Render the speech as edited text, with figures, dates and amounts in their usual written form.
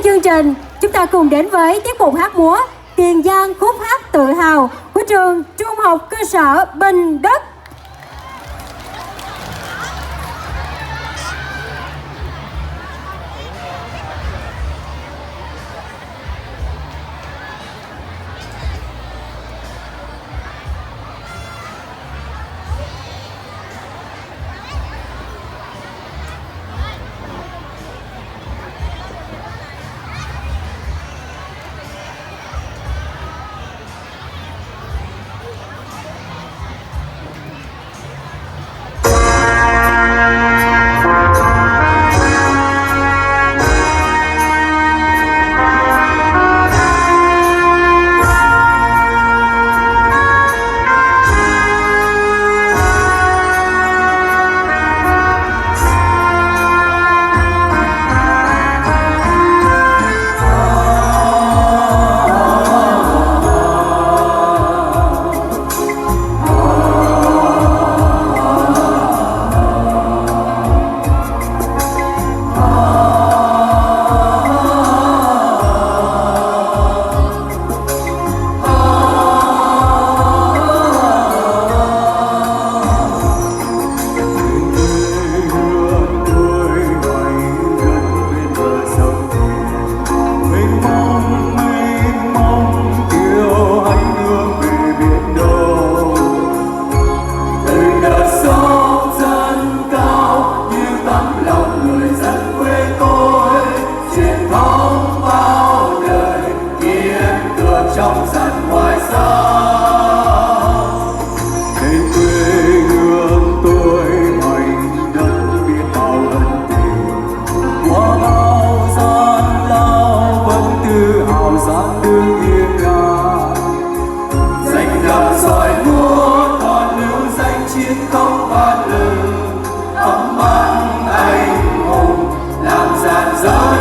theo chương trình, chúng ta cùng đến với tiết mục hát múa Tiền Giang khúc hát tự hào của trường Trung học cơ sở Bình Đất. trong sân ngoài xa để quê hương tôi mảnh đất biết bao ân tình qua bao gian lao vẫn tự hào dáng đứng yên nga danh đậm soi múa còn lưu danh chiến công vạn lừng ấm áp anh hùng làm dàn dối